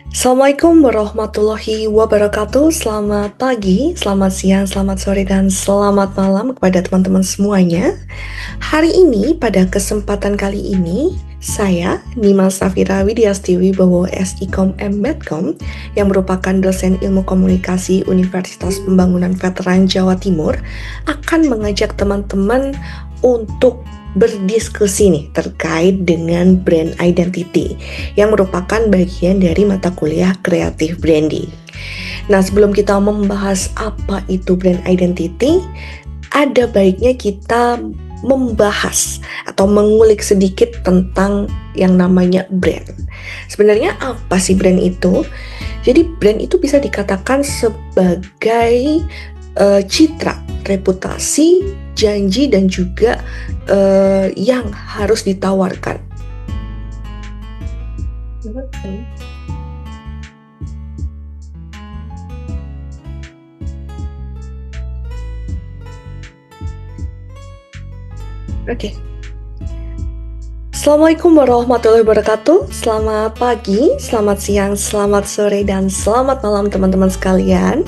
Assalamualaikum warahmatullahi wabarakatuh. Selamat pagi, selamat siang, selamat sore, dan selamat malam kepada teman-teman semuanya. Hari ini, pada kesempatan kali ini, saya, Nima Safira Widyastiwi Bowo SIKOM Medcom, yang merupakan dosen ilmu komunikasi Universitas Pembangunan Veteran Jawa Timur, akan mengajak teman-teman untuk berdiskusi nih terkait dengan brand identity yang merupakan bagian dari mata kuliah Creative Branding. Nah, sebelum kita membahas apa itu brand identity, ada baiknya kita membahas atau mengulik sedikit tentang yang namanya brand. Sebenarnya apa sih brand itu? Jadi brand itu bisa dikatakan sebagai citra, reputasi, janji, dan juga yang harus ditawarkan. Oke. Assalamualaikum warahmatullahi wabarakatuh. Selamat pagi, selamat siang, selamat sore, dan selamat malam teman-teman sekalian.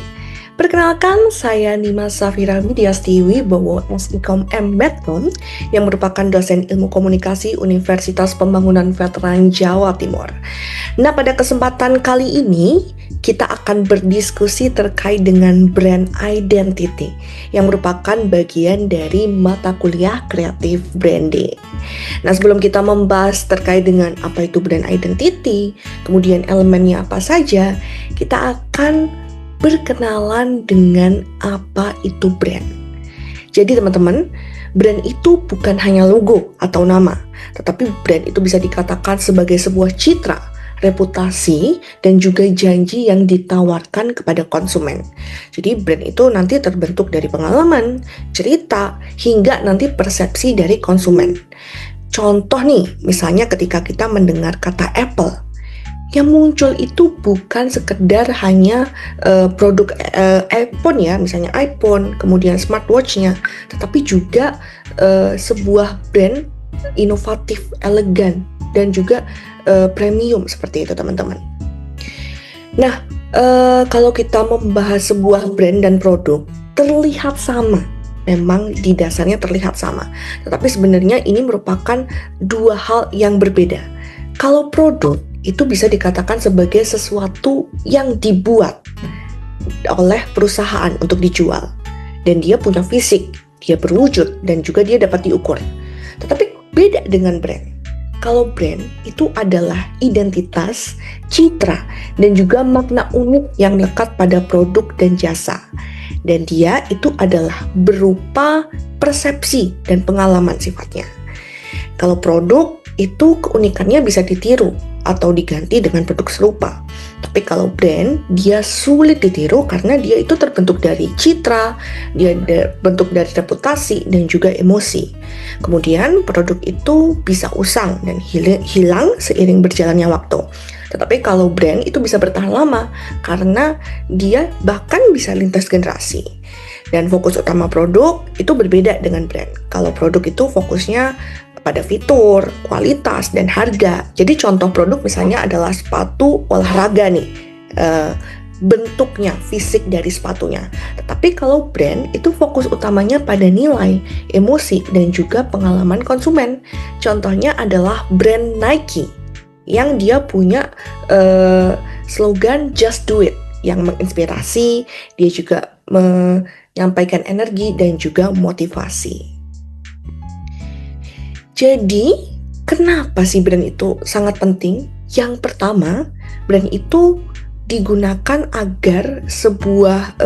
Perkenalkan, saya Nima Safira Widyastiwi Bowo SIKOM Medcom, yang merupakan dosen ilmu komunikasi Universitas Pembangunan Veteran Jawa Timur. Nah, pada kesempatan kali ini, kita akan berdiskusi terkait dengan brand identity, yang merupakan bagian dari mata kuliah Creative Branding. Nah, sebelum kita membahas terkait dengan apa itu brand identity, kemudian elemennya apa saja, kita akan berkenalan dengan apa itu brand. Jadi teman-teman, brand itu bukan hanya logo atau nama, tetapi brand itu bisa dikatakan sebagai sebuah citra, reputasi, dan juga janji yang ditawarkan kepada konsumen. Jadi brand itu nanti terbentuk dari pengalaman, cerita, hingga nanti persepsi dari konsumen. Contoh nih, misalnya ketika kita mendengar kata Apple, yang muncul itu bukan sekedar hanya produk iPhone ya, misalnya iPhone, kemudian smartwatch-nya, tetapi juga sebuah brand inovatif, elegan, dan juga premium seperti itu teman-teman. Nah, kalau kita membahas sebuah brand dan produk, terlihat sama. Memang di dasarnya terlihat sama, tetapi sebenarnya ini merupakan dua hal yang berbeda. Kalau produk itu bisa dikatakan sebagai sesuatu yang dibuat oleh perusahaan untuk dijual, dan dia punya fisik, dia berwujud, dan juga dia dapat diukur. Tetapi beda dengan brand. Kalau brand itu adalah identitas, citra, dan juga makna unik yang lekat pada produk dan jasa. Dan dia itu adalah berupa persepsi dan pengalaman sifatnya. Kalau produk itu keunikannya bisa ditiru atau diganti dengan produk serupa. Tapi kalau brand, dia sulit ditiru karena dia itu terbentuk dari citra, dia terbentuk dari reputasi, dan juga emosi. Kemudian produk itu bisa usang dan hilang seiring berjalannya waktu. Tetapi kalau brand itu bisa bertahan lama karena dia bahkan bisa lintas generasi. Dan fokus utama produk itu berbeda dengan brand. Kalau produk itu fokusnya pada fitur, kualitas, dan harga. Jadi contoh produk misalnya adalah sepatu olahraga nih, bentuknya, fisik dari sepatunya. Tetapi kalau brand itu fokus utamanya pada nilai, emosi, dan juga pengalaman konsumen. Contohnya adalah brand Nike, yang dia punya slogan Just Do It, yang menginspirasi, dia juga menyampaikan energi dan juga motivasi. Jadi, kenapa sih brand itu sangat penting? Yang pertama, brand itu digunakan agar sebuah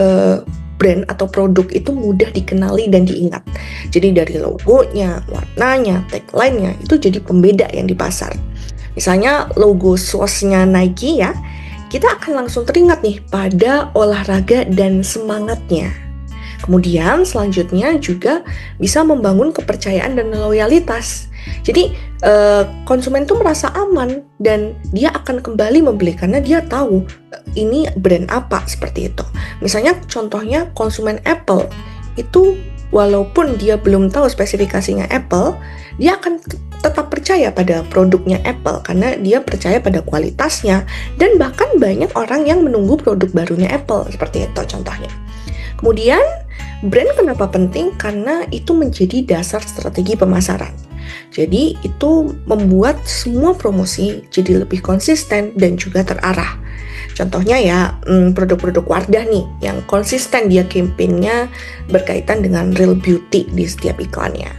brand atau produk itu mudah dikenali dan diingat. Jadi dari logonya, warnanya, tagline-nya, itu jadi pembeda yang di pasar. Misalnya logo swoosh-nya Nike ya, kita akan langsung teringat nih pada olahraga dan semangatnya. Kemudian selanjutnya juga bisa membangun kepercayaan dan loyalitas. Jadi konsumen tuh merasa aman dan dia akan kembali membeli karena dia tahu ini brand apa seperti itu. Misalnya contohnya konsumen Apple itu walaupun dia belum tahu spesifikasinya Apple, dia akan tetap percaya pada produknya Apple karena dia percaya pada kualitasnya, dan bahkan banyak orang yang menunggu produk barunya Apple, seperti itu contohnya. Kemudian, brand kenapa penting? Karena itu menjadi dasar strategi pemasaran. Jadi itu membuat semua promosi jadi lebih konsisten dan juga terarah. Contohnya ya, produk-produk Wardah nih yang konsisten dia campaign-nya berkaitan dengan real beauty di setiap iklannya.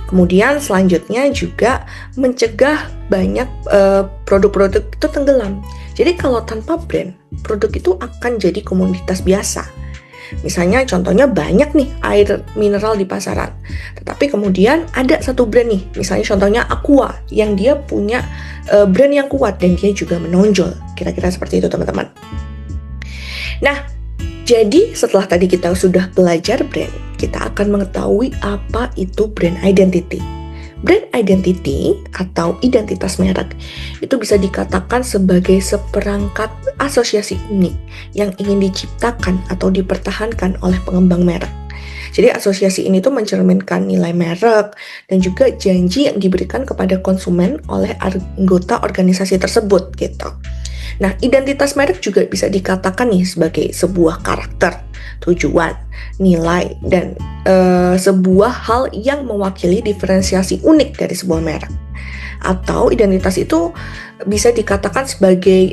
Kemudian selanjutnya juga mencegah banyak produk-produk itu tenggelam. Jadi kalau tanpa brand, produk itu akan jadi komoditas biasa. Misalnya contohnya banyak nih air mineral di pasaran, tetapi kemudian ada satu brand nih, misalnya contohnya Aqua, yang dia punya brand yang kuat dan dia juga menonjol. Kira-kira seperti itu teman-teman. Nah, jadi setelah tadi kita sudah belajar brand, kita akan mengetahui apa itu brand identity. Brand identity atau identitas merek itu bisa dikatakan sebagai seperangkat asosiasi unik yang ingin diciptakan atau dipertahankan oleh pengembang merek. Jadi asosiasi ini tuh mencerminkan nilai merek dan juga janji yang diberikan kepada konsumen oleh anggota organisasi tersebut gitu. Nah, identitas merek juga bisa dikatakan nih sebagai sebuah karakter, tujuan, nilai, dan sebuah hal yang mewakili diferensiasi unik dari sebuah merek. Atau identitas itu bisa dikatakan sebagai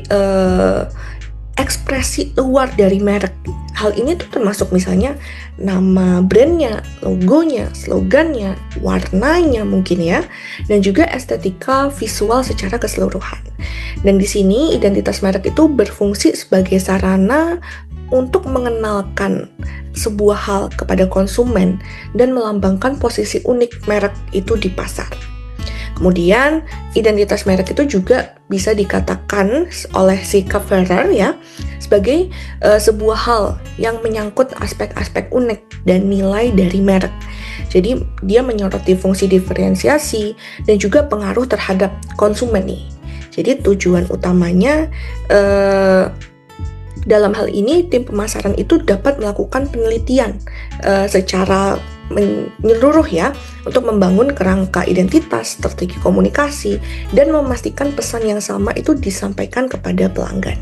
ekspresi luar dari merek. Hal ini tuh termasuk misalnya nama brandnya, logonya, slogannya, warnanya mungkin ya, dan juga estetika visual secara keseluruhan. Dan di sini identitas merek itu berfungsi sebagai sarana untuk mengenalkan sebuah hal kepada konsumen dan melambangkan posisi unik merek itu di pasar. Kemudian identitas merek itu juga bisa dikatakan oleh si Kafferer ya sebagai sebuah hal yang menyangkut aspek-aspek unik dan nilai dari merek. Jadi dia menyoroti fungsi diferensiasi dan juga pengaruh terhadap konsumen nih. Jadi tujuan utamanya dalam hal ini tim pemasaran itu dapat melakukan penelitian secara menyeluruh ya untuk membangun kerangka identitas, strategi komunikasi, dan memastikan pesan yang sama itu disampaikan kepada pelanggan.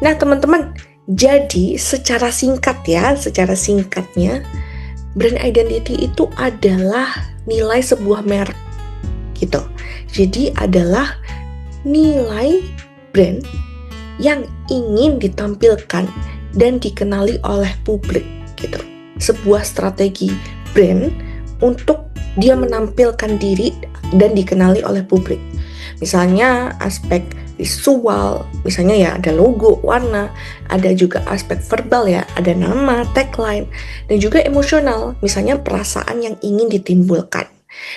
Nah teman-teman, jadi secara singkatnya brand identity itu adalah nilai sebuah merek gitu. Jadi adalah nilai brand yang ingin ditampilkan dan dikenali oleh publik gitu. Sebuah strategi brand untuk dia menampilkan diri dan dikenali oleh publik. Misalnya aspek visual, misalnya ya ada logo, warna, ada juga aspek verbal ya, ada nama, tagline, dan juga emosional, misalnya perasaan yang ingin ditimbulkan.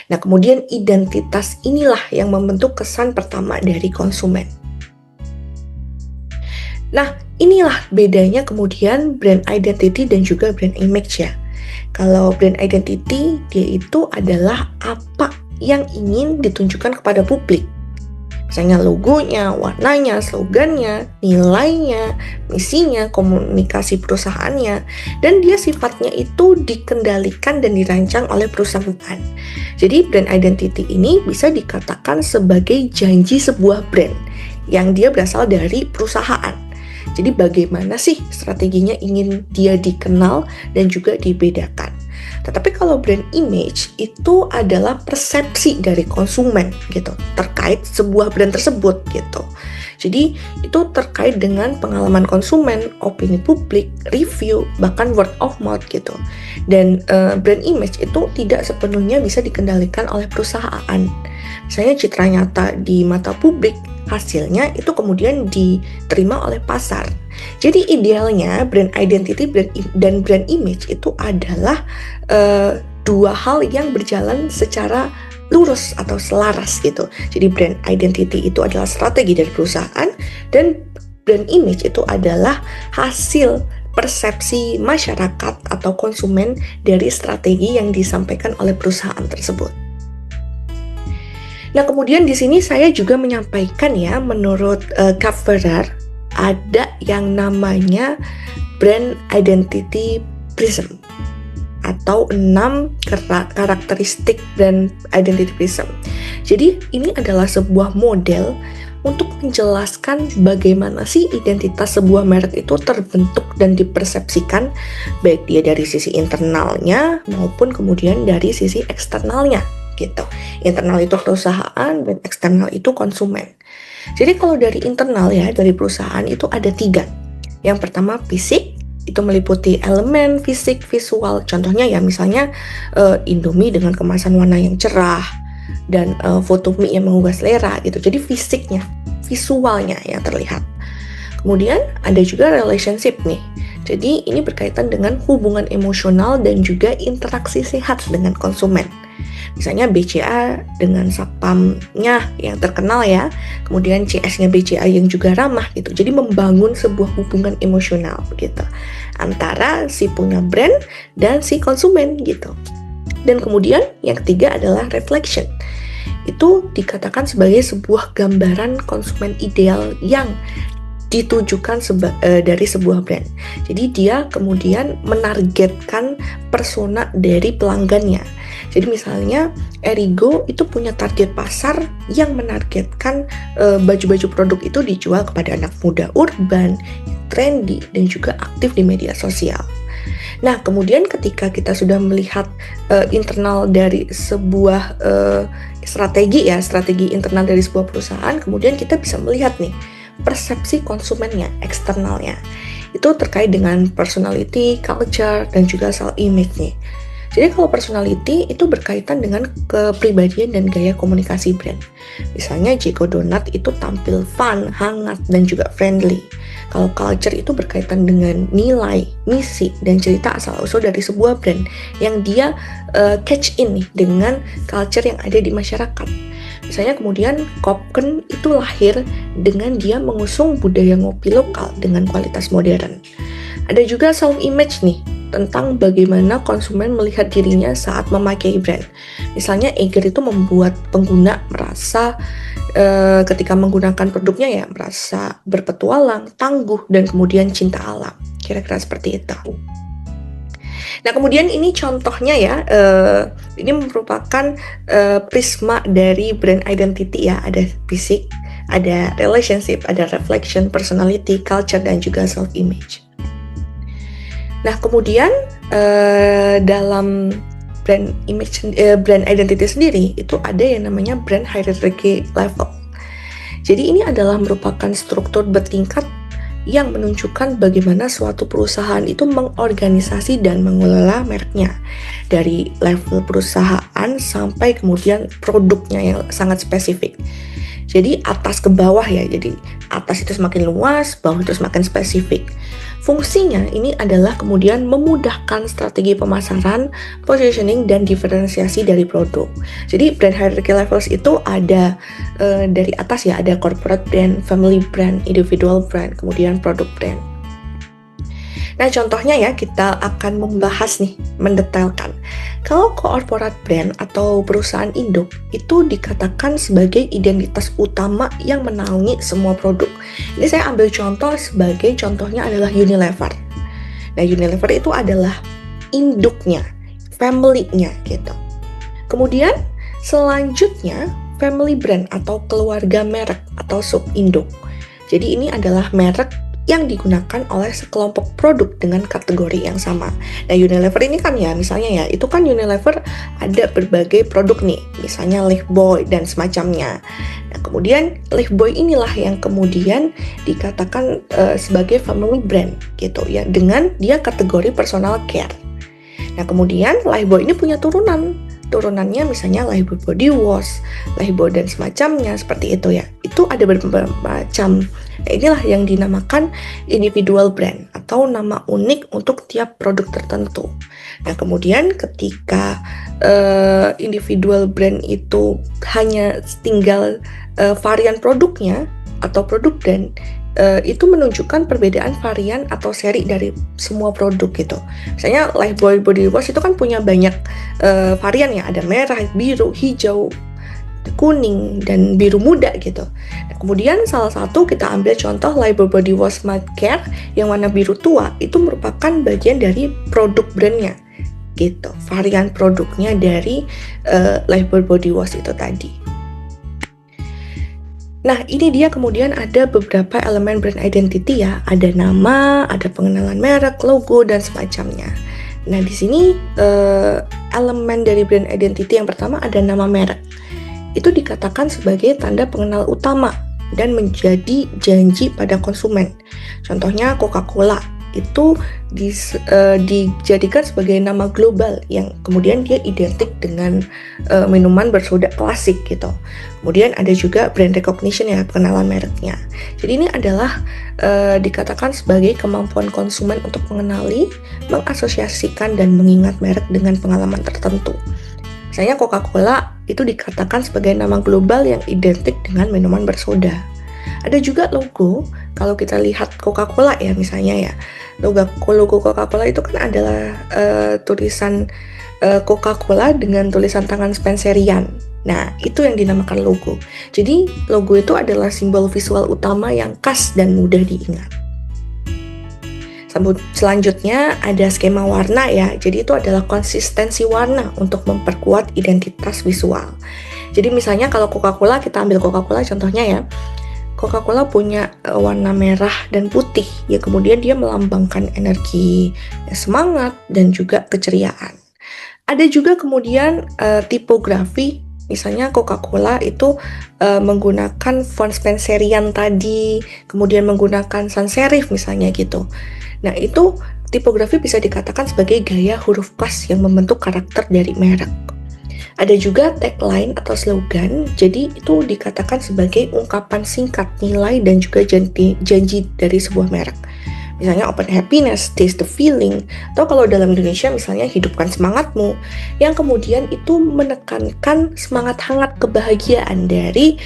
Nah, kemudian identitas inilah yang membentuk kesan pertama dari konsumen. Nah, inilah bedanya kemudian brand identity dan juga brand image ya. Kalau brand identity, dia itu adalah apa yang ingin ditunjukkan kepada publik. Misalnya logonya, warnanya, slogannya, nilainya, misinya, komunikasi perusahaannya, dan dia sifatnya itu dikendalikan dan dirancang oleh perusahaan. Jadi brand identity ini bisa dikatakan sebagai janji sebuah brand yang dia berasal dari perusahaan. Jadi bagaimana sih strateginya ingin dia dikenal dan juga dibedakan. Tetapi kalau brand image itu adalah persepsi dari konsumen gitu terkait sebuah brand tersebut gitu. Jadi itu terkait dengan pengalaman konsumen, opini publik, review, bahkan word of mouth gitu. Dan brand image itu tidak sepenuhnya bisa dikendalikan oleh perusahaan. Misalnya citra nyata di mata publik, hasilnya itu kemudian diterima oleh pasar. Jadi idealnya brand identity dan brand image itu adalah dua hal yang berjalan secara lurus atau selaras gitu. Jadi brand identity itu adalah strategi dari perusahaan dan brand image itu adalah hasil persepsi masyarakat atau konsumen dari strategi yang disampaikan oleh perusahaan tersebut. Nah, kemudian di sini saya juga menyampaikan ya, menurut Kafferer ada yang namanya brand identity prism atau 6 karakteristik brand identity prism. Jadi ini adalah sebuah model untuk menjelaskan bagaimana sih identitas sebuah merek itu terbentuk dan dipersepsikan, baik dia dari sisi internalnya maupun kemudian dari sisi eksternalnya gitu. Internal itu perusahaan dan eksternal itu konsumen. Jadi kalau dari internal ya, dari perusahaan itu ada 3. Yang pertama fisik, itu meliputi elemen fisik visual. Contohnya ya misalnya Indomie dengan kemasan warna yang cerah dan foto mie yang menggugah selera gitu. Jadi fisiknya, visualnya yang terlihat. Kemudian ada juga relationship nih. Jadi ini berkaitan dengan hubungan emosional dan juga interaksi sehat dengan konsumen. Misalnya BCA dengan satpamnya yang terkenal ya, kemudian CS-nya BCA yang juga ramah gitu. Jadi membangun sebuah hubungan emosional gitu antara si punya brand dan si konsumen gitu. Dan kemudian yang ketiga adalah reflection. Itu dikatakan sebagai sebuah gambaran konsumen ideal yang ditujukan dari sebuah brand. Jadi dia kemudian menargetkan persona dari pelanggannya. Jadi misalnya Erigo itu punya target pasar yang menargetkan baju-baju produk itu dijual kepada anak muda urban, trendy, dan juga aktif di media sosial. Nah, kemudian ketika kita sudah melihat internal dari sebuah strategi internal dari sebuah perusahaan, kemudian kita bisa melihat nih persepsi konsumennya, eksternalnya. Itu terkait dengan personality, culture, dan juga self-image nih. Jadi kalau personality itu berkaitan dengan kepribadian dan gaya komunikasi brand. Misalnya Jiko Donat itu tampil fun, hangat, dan juga friendly. Kalau culture itu berkaitan dengan nilai, misi, dan cerita asal-usul dari sebuah brand yang dia catch in nih dengan culture yang ada di masyarakat. Misalnya kemudian Kopken itu lahir dengan dia mengusung budaya ngopi lokal dengan kualitas modern. Ada juga self-image nih, tentang bagaimana konsumen melihat dirinya saat memakai brand. Misalnya Eiger itu membuat pengguna merasa ketika menggunakan produknya ya merasa berpetualang, tangguh, dan kemudian cinta alam. Kira-kira seperti itu. Nah kemudian ini contohnya ya, ini merupakan prisma dari brand identity ya, ada fisik, ada relationship, ada reflection, personality, culture, dan juga self-image. Nah kemudian dalam brand image, brand identity sendiri itu ada yang namanya brand hierarchy level. Jadi ini adalah merupakan struktur bertingkat yang menunjukkan bagaimana suatu perusahaan itu mengorganisasi dan mengelola mereknya dari level perusahaan sampai kemudian produknya yang sangat spesifik. Jadi atas ke bawah ya, jadi atas itu semakin luas, bawah itu semakin spesifik. Fungsinya ini adalah kemudian memudahkan strategi pemasaran, positioning, dan diferensiasi dari produk. Jadi brand hierarchy levels itu ada dari atas ya, ada corporate brand, family brand, individual brand, kemudian product brand. Nah contohnya ya, kita akan membahas nih, mendetailkan. Kalau corporate brand atau perusahaan induk itu dikatakan sebagai identitas utama yang menaungi semua produk. Ini saya ambil contoh sebagai contohnya adalah Unilever. Nah Unilever itu adalah induknya, family-nya gitu. Kemudian selanjutnya family brand atau keluarga merek atau sub-induk. Jadi ini adalah merek yang digunakan oleh sekelompok produk dengan kategori yang sama. Nah Unilever ini kan ya, misalnya ya, itu kan Unilever ada berbagai produk nih, misalnya Lifebuoy dan semacamnya. Nah kemudian Lifebuoy inilah yang kemudian dikatakan sebagai family brand gitu ya, dengan dia kategori personal care. Nah kemudian Lifebuoy ini punya turunannya misalnya Lifebuoy Body Wash, Lifebuoy dan semacamnya, seperti itu ya. Itu ada beberapa macam. Nah, inilah yang dinamakan individual brand atau nama unik untuk tiap produk tertentu. Nah kemudian ketika individual brand itu hanya tinggal varian produknya atau produk brand, itu menunjukkan perbedaan varian atau seri dari semua produk gitu. Misalnya Lifebuoy Body Wash itu kan punya banyak varian ya, ada merah, biru, hijau, kuning dan biru muda gitu. Nah, kemudian salah satu kita ambil contoh Liber Body Wash Smart Care yang warna biru tua, itu merupakan bagian dari produk brandnya gitu, varian produknya dari Liber Body Wash itu tadi. Nah, ini dia kemudian ada beberapa elemen brand identity ya. Ada nama, ada pengenalan merek, logo, dan semacamnya. Nah, di sini elemen dari brand identity yang pertama ada nama merek. Itu dikatakan sebagai tanda pengenal utama dan menjadi janji pada konsumen. Contohnya Coca-Cola itu dijadikan sebagai nama global yang kemudian dia identik dengan minuman bersoda klasik gitu. Kemudian ada juga brand recognition ya, pengenalan mereknya. Jadi ini adalah dikatakan sebagai kemampuan konsumen untuk mengenali, mengasosiasikan dan mengingat merek dengan pengalaman tertentu. Misalnya Coca-Cola itu dikatakan sebagai nama global yang identik dengan minuman bersoda. Ada juga logo, kalau kita lihat Coca-Cola ya misalnya ya, logo Coca-Cola itu kan adalah tulisan Coca-Cola dengan tulisan tangan Spencerian. Nah, itu yang dinamakan logo. Jadi, logo itu adalah simbol visual utama yang khas dan mudah diingat. Selanjutnya ada skema warna ya. Jadi itu adalah konsistensi warna untuk memperkuat identitas visual. Jadi misalnya kalau Coca-Cola, kita ambil Coca-Cola contohnya ya. Coca-Cola punya warna merah dan putih ya, kemudian dia melambangkan energi, semangat dan juga keceriaan. Ada juga kemudian tipografi, misalnya Coca-Cola itu menggunakan font Spencerian tadi, kemudian menggunakan sans serif misalnya gitu. Nah, itu tipografi bisa dikatakan sebagai gaya huruf khas yang membentuk karakter dari merek. Ada juga tagline atau slogan, jadi itu dikatakan sebagai ungkapan singkat nilai dan juga janji dari sebuah merek. Misalnya open happiness, taste the feeling, atau kalau dalam Indonesia misalnya hidupkan semangatmu, yang kemudian itu menekankan semangat hangat kebahagiaan dari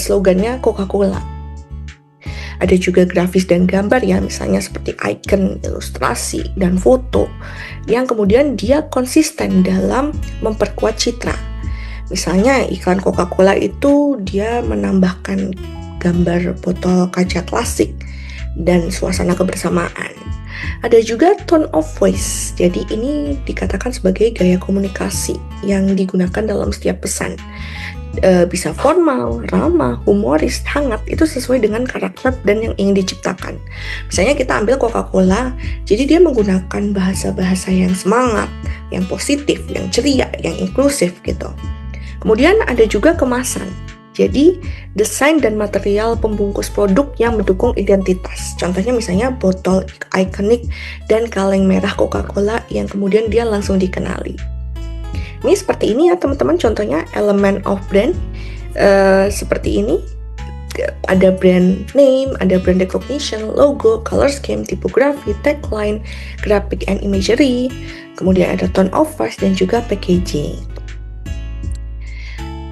slogannya Coca-Cola. Ada juga grafis dan gambar ya, misalnya seperti icon, ilustrasi, dan foto yang kemudian dia konsisten dalam memperkuat citra. Misalnya iklan Coca-Cola itu dia menambahkan gambar botol kaca klasik dan suasana kebersamaan. Ada juga tone of voice, jadi ini dikatakan sebagai gaya komunikasi yang digunakan dalam setiap pesan. Bisa formal, ramah, humoris, hangat, itu sesuai dengan karakter dan yang ingin diciptakan. Misalnya kita ambil Coca-Cola, jadi dia menggunakan bahasa-bahasa yang semangat, yang positif, yang ceria, yang inklusif gitu. Kemudian ada juga kemasan, jadi desain dan material pembungkus produk yang mendukung identitas. Contohnya misalnya botol ikonik dan kaleng merah Coca-Cola yang kemudian dia langsung dikenali. Ini seperti ini ya teman-teman, contohnya elemen of brand seperti ini. Ada brand name, ada brand recognition, logo, color scheme, tipografi, tagline, graphic and imagery, kemudian ada tone of voice dan juga packaging.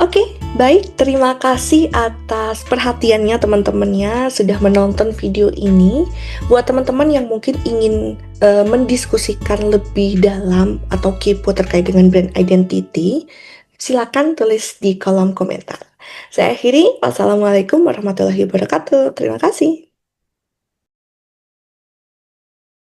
Oke, baik, terima kasih atas perhatiannya teman-temannya sudah menonton video ini. Buat teman-teman yang mungkin ingin mendiskusikan lebih dalam atau kepo terkait dengan brand identity, silakan tulis di kolom komentar. Saya akhiri, wassalamualaikum warahmatullahi wabarakatuh. Terima kasih.